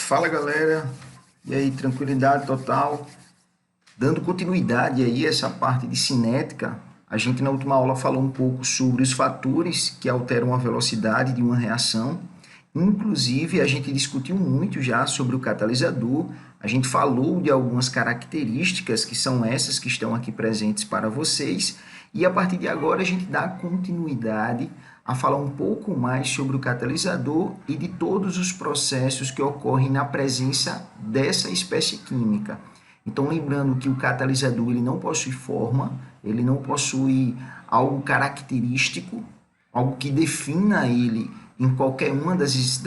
Fala galera, e aí, tranquilidade total? Dando continuidade aí a essa parte de cinética, a gente na última aula falou um pouco sobre os fatores que alteram a velocidade de uma reação. Inclusive, a gente discutiu muito já sobre o catalisador, a gente falou de algumas características que são essas que estão aqui presentes para vocês, e a partir de agora a gente dá continuidade a falar um pouco mais sobre o catalisador e de todos os processos que ocorrem na presença dessa espécie química. Então, lembrando que o catalisador ele não possui forma, ele não possui algo característico, algo que defina ele em qualquer uma das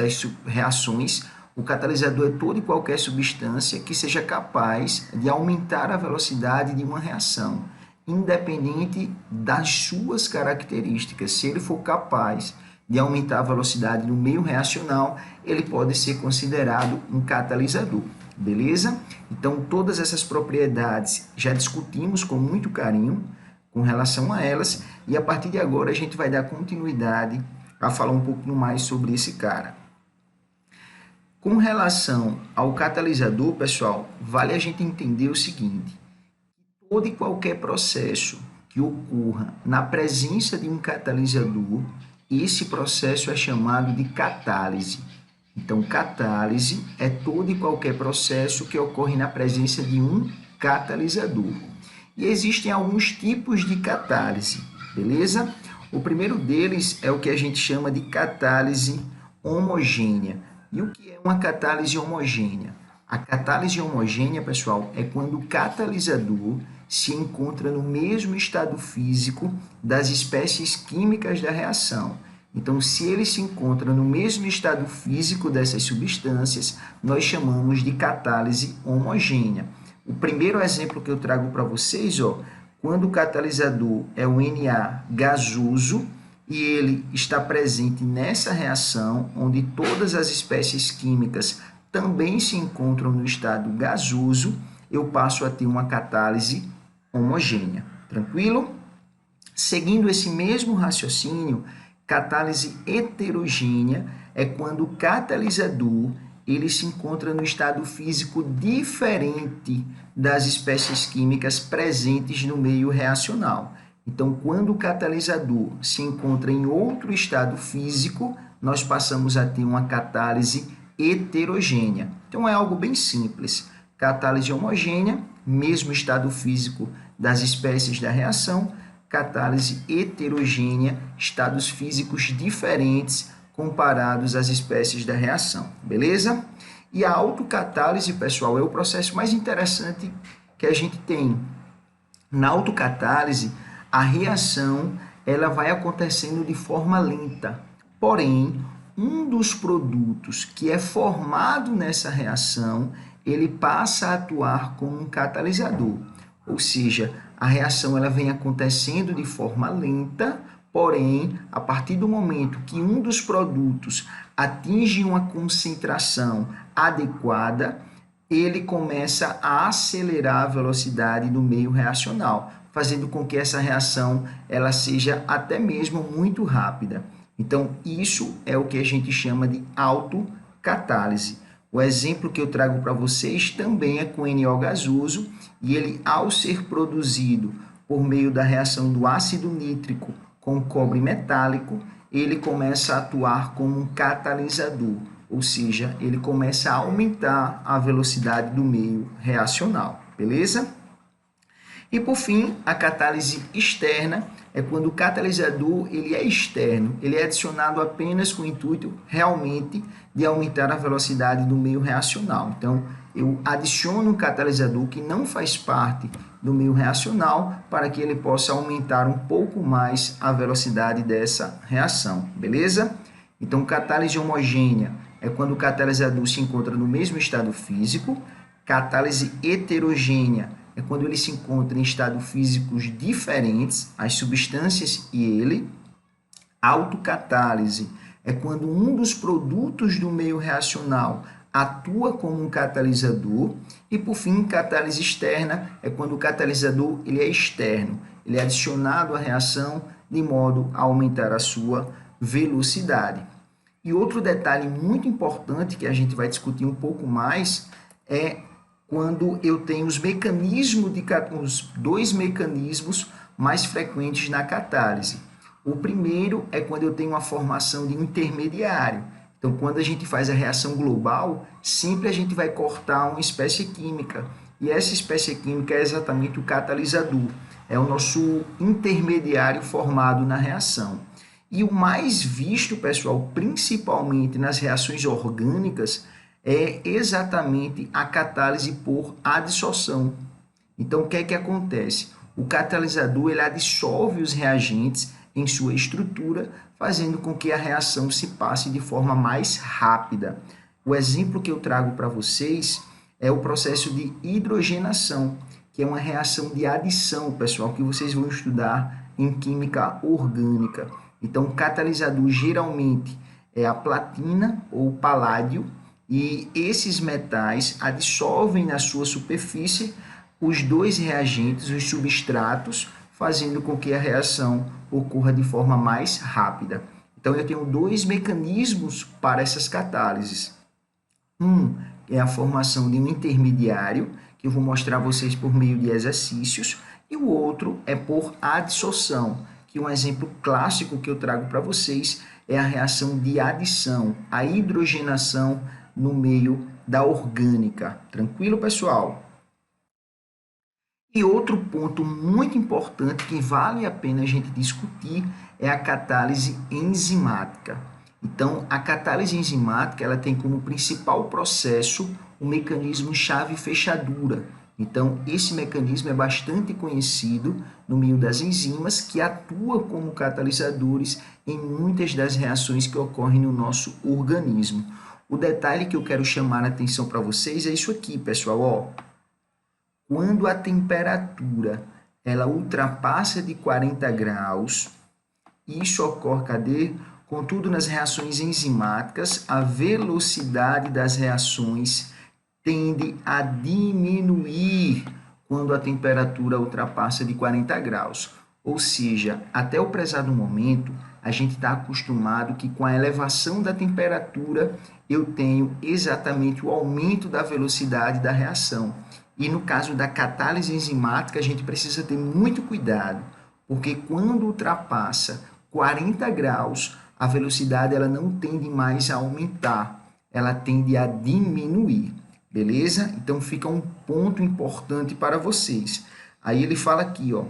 reações. O catalisador é toda e qualquer substância que seja capaz de aumentar a velocidade de uma reação, independente das suas características. Se ele for capaz de aumentar a velocidade no meio reacional, ele pode ser considerado um catalisador. Beleza? Então, todas essas propriedades já discutimos com muito carinho com relação a elas, e a partir de agora a gente vai dar continuidade a falar um pouquinho mais sobre esse cara. Com relação ao catalisador, pessoal, vale a gente entender o seguinte: todo e qualquer processo que ocorra na presença de um catalisador, esse processo é chamado de catálise. Então, catálise é todo e qualquer processo que ocorre na presença de um catalisador. E existem alguns tipos de catálise, beleza? O primeiro deles é o que a gente chama de catálise homogênea. E o que é uma catálise homogênea? A catálise homogênea, pessoal, é quando o catalisador se encontra no mesmo estado físico das espécies químicas da reação. Então, se ele se encontra no mesmo estado físico dessas substâncias, nós chamamos de catálise homogênea. O primeiro exemplo que eu trago para vocês, quando o catalisador é o Na gasoso e ele está presente nessa reação, onde todas as espécies químicas também se encontram no estado gasoso, eu passo a ter uma catálise homogênea. Tranquilo? Seguindo esse mesmo raciocínio, catálise heterogênea é quando o catalisador ele se encontra no estado físico diferente das espécies químicas presentes no meio reacional. Então, quando o catalisador se encontra em outro estado físico, nós passamos a ter uma catálise heterogênea. Então, é algo bem simples. Catálise homogênea, mesmo estado físico das espécies da reação. Catálise heterogênea, estados físicos diferentes comparados às espécies da reação, beleza? E a autocatálise, pessoal, é o processo mais interessante que a gente tem. Na autocatálise, a reação ela vai acontecendo de forma lenta, porém, um dos produtos que é formado nessa reação, ele passa a atuar como um catalisador, ou seja, a reação ela vem acontecendo de forma lenta, porém, a partir do momento que um dos produtos atinge uma concentração adequada, ele começa a acelerar a velocidade do meio reacional, fazendo com que essa reação ela seja até mesmo muito rápida. Então, isso é o que a gente chama de autocatálise. O exemplo que eu trago para vocês também é com NO gasoso, e ele, ao ser produzido por meio da reação do ácido nítrico com cobre metálico, ele começa a atuar como um catalisador, ou seja, ele começa a aumentar a velocidade do meio reacional, beleza? E, por fim, a catálise externa é quando o catalisador ele é externo, ele é adicionado apenas com o intuito realmente de aumentar a velocidade do meio reacional. Então, eu adiciono um catalisador que não faz parte do meio reacional para que ele possa aumentar um pouco mais a velocidade dessa reação, beleza? Então, catálise homogênea é quando o catalisador se encontra no mesmo estado físico. Catálise heterogênea é quando ele se encontra em estados físicos diferentes, as substâncias e ele. Autocatálise é quando um dos produtos do meio reacional atua como um catalisador. E, por fim, catálise externa é quando o catalisador ele é externo, ele é adicionado à reação de modo a aumentar a sua velocidade. E outro detalhe muito importante que a gente vai discutir um pouco mais é quando eu tenho os dois mecanismos mais frequentes na catálise. O primeiro é quando eu tenho a formação de um intermediário. Então, quando a gente faz a reação global, sempre a gente vai cortar uma espécie química. E essa espécie química é exatamente o catalisador. É o nosso intermediário formado na reação. E o mais visto, pessoal, principalmente nas reações orgânicas, é exatamente a catálise por adsorção. Então, o que é que acontece? O catalisador ele dissolve os reagentes em sua estrutura, fazendo com que a reação se passe de forma mais rápida. O exemplo que eu trago para vocês é o processo de hidrogenação, que é uma reação de adição, pessoal, que vocês vão estudar em química orgânica. Então, o catalisador geralmente é a platina ou paládio, e esses metais adsorvem na sua superfície os dois reagentes, os substratos, fazendo com que a reação ocorra de forma mais rápida. Então, eu tenho dois mecanismos para essas catálises. Um é a formação de um intermediário, que eu vou mostrar a vocês por meio de exercícios, e o outro é por adsorção, que um exemplo clássico que eu trago para vocês é a reação de adição, a hidrogenação no meio da orgânica. Tranquilo, pessoal? E outro ponto muito importante que vale a pena a gente discutir é a catálise enzimática. Então, a catálise enzimática ela tem como principal processo o mecanismo chave-fechadura. Então, esse mecanismo é bastante conhecido no meio das enzimas, que atua como catalisadores em muitas das reações que ocorrem no nosso organismo. O detalhe que eu quero chamar a atenção para vocês é isso aqui, pessoal. Ó. Quando a temperatura ela ultrapassa de 40 graus, isso ocorre, cadê? Contudo, nas reações enzimáticas, a velocidade das reações tende a diminuir quando a temperatura ultrapassa de 40 graus. Ou seja, até o prezado momento, a gente está acostumado que com a elevação da temperatura, eu tenho exatamente o aumento da velocidade da reação. E no caso da catálise enzimática, a gente precisa ter muito cuidado, porque quando ultrapassa 40 graus, a velocidade ela não tende mais a aumentar, ela tende a diminuir, beleza? Então fica um ponto importante para vocês. Aí ele fala aqui, ó,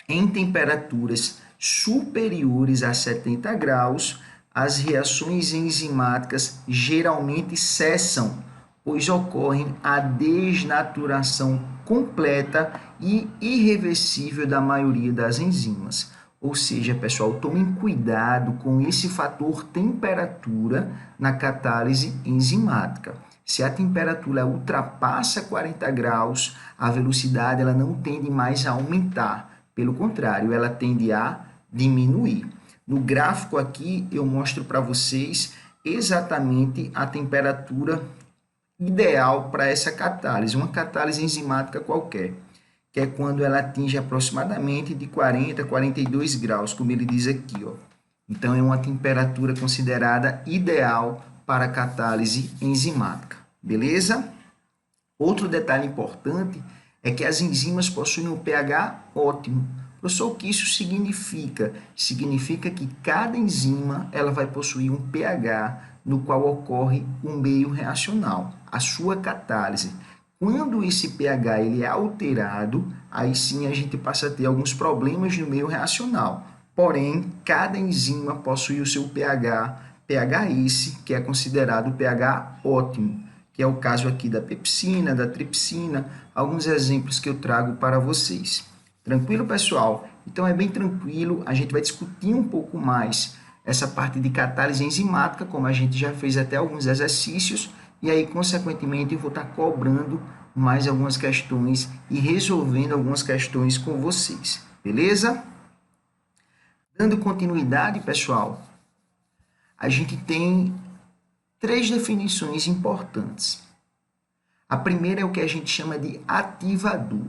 em temperaturas superiores a 70 graus, as reações enzimáticas geralmente cessam, pois ocorrem a desnaturação completa e irreversível da maioria das enzimas. Ou seja, pessoal, tomem cuidado com esse fator temperatura na catálise enzimática. Se a temperatura ultrapassa 40 graus, a velocidade ela não tende mais a aumentar. Pelo contrário, ela tende a diminuir. No gráfico aqui, eu mostro para vocês exatamente a temperatura ideal para essa catálise, uma catálise enzimática qualquer, que é quando ela atinge aproximadamente de 40 a 42 graus, como ele diz aqui, ó. Então, é uma temperatura considerada ideal para a catálise enzimática, beleza? Outro detalhe importante é que as enzimas possuem um pH ótimo. Professor, o que isso significa? Significa que cada enzima ela vai possuir um pH no qual ocorre um meio reacional, a sua catálise. Quando esse pH ele é alterado, aí sim a gente passa a ter alguns problemas no meio reacional. Porém, cada enzima possui o seu pH esse, que é considerado o pH ótimo, que é o caso aqui da pepsina, da tripsina, alguns exemplos que eu trago para vocês. Tranquilo, pessoal? Então, é bem tranquilo, a gente vai discutir um pouco mais essa parte de catálise enzimática, como a gente já fez até alguns exercícios, e aí, consequentemente, eu vou estar cobrando mais algumas questões e resolvendo algumas questões com vocês, beleza? Dando continuidade, pessoal, a gente tem 3 definições importantes. A primeira é o que a gente chama de ativador.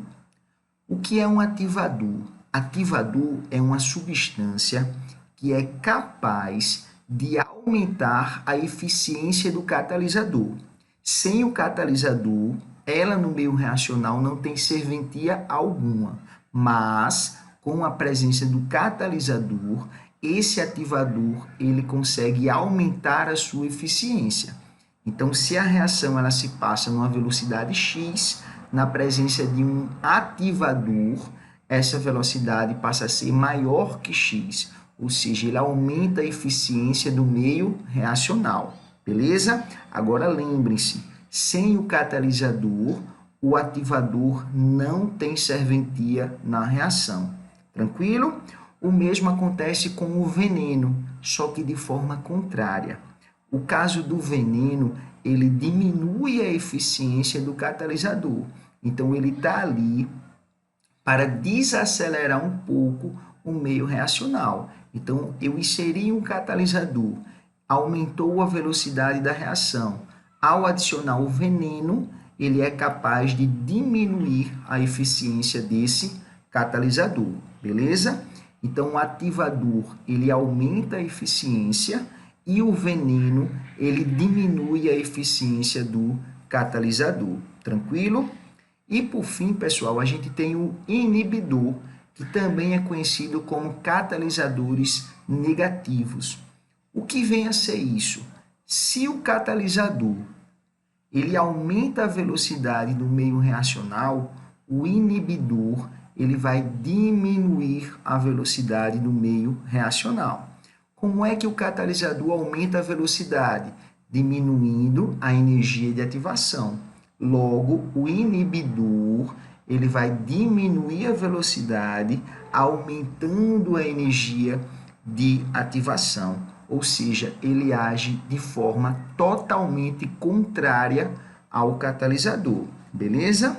O que é um ativador? Ativador é uma substância que é capaz de aumentar a eficiência do catalisador. Sem o catalisador, ela no meio reacional não tem serventia alguma, mas com a presença do catalisador, esse ativador ele consegue aumentar a sua eficiência. Então, se a reação ela se passa numa velocidade x, na presença de um ativador, essa velocidade passa a ser maior que x, ou seja, ele aumenta a eficiência do meio reacional, beleza? Agora lembrem-se, sem o catalisador, o ativador não tem serventia na reação, tranquilo? O mesmo acontece com o veneno, só que de forma contrária. O caso do veneno, ele diminui a eficiência do catalisador. Então, ele está ali para desacelerar um pouco o meio reacional. Então, eu inseri um catalisador, aumentou a velocidade da reação. Ao adicionar o veneno, ele é capaz de diminuir a eficiência desse catalisador, beleza? Então, o ativador, ele aumenta a eficiência e o veneno, ele diminui a eficiência do catalisador, tranquilo? E, por fim, pessoal, a gente tem o inibidor, que também é conhecido como catalisadores negativos. O que vem a ser isso? Se o catalisador ele aumenta a velocidade do meio reacional, o inibidor ele vai diminuir a velocidade do meio reacional. Como é que o catalisador aumenta a velocidade? Diminuindo a energia de ativação. Logo, o inibidor ele vai diminuir a velocidade, aumentando a energia de ativação. Ou seja, ele age de forma totalmente contrária ao catalisador, beleza?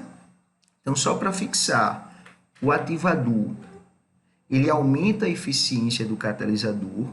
Então, só para fixar, o ativador ele aumenta a eficiência do catalisador,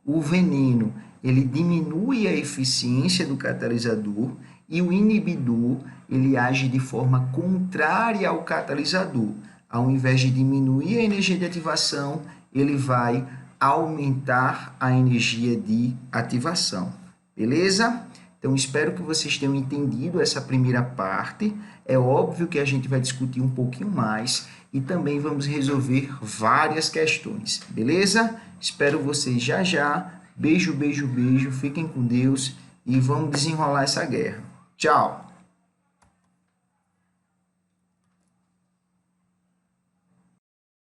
o veneno ele diminui a eficiência do catalisador e o inibidor ele age de forma contrária ao catalisador. Ao invés de diminuir a energia de ativação, ele vai aumentar a energia de ativação. Beleza? Então, espero que vocês tenham entendido essa primeira parte. É óbvio que a gente vai discutir um pouquinho mais e também vamos resolver várias questões. Beleza? Espero vocês já já. Beijo, beijo, beijo. Fiquem com Deus e vamos desenrolar essa guerra. Tchau!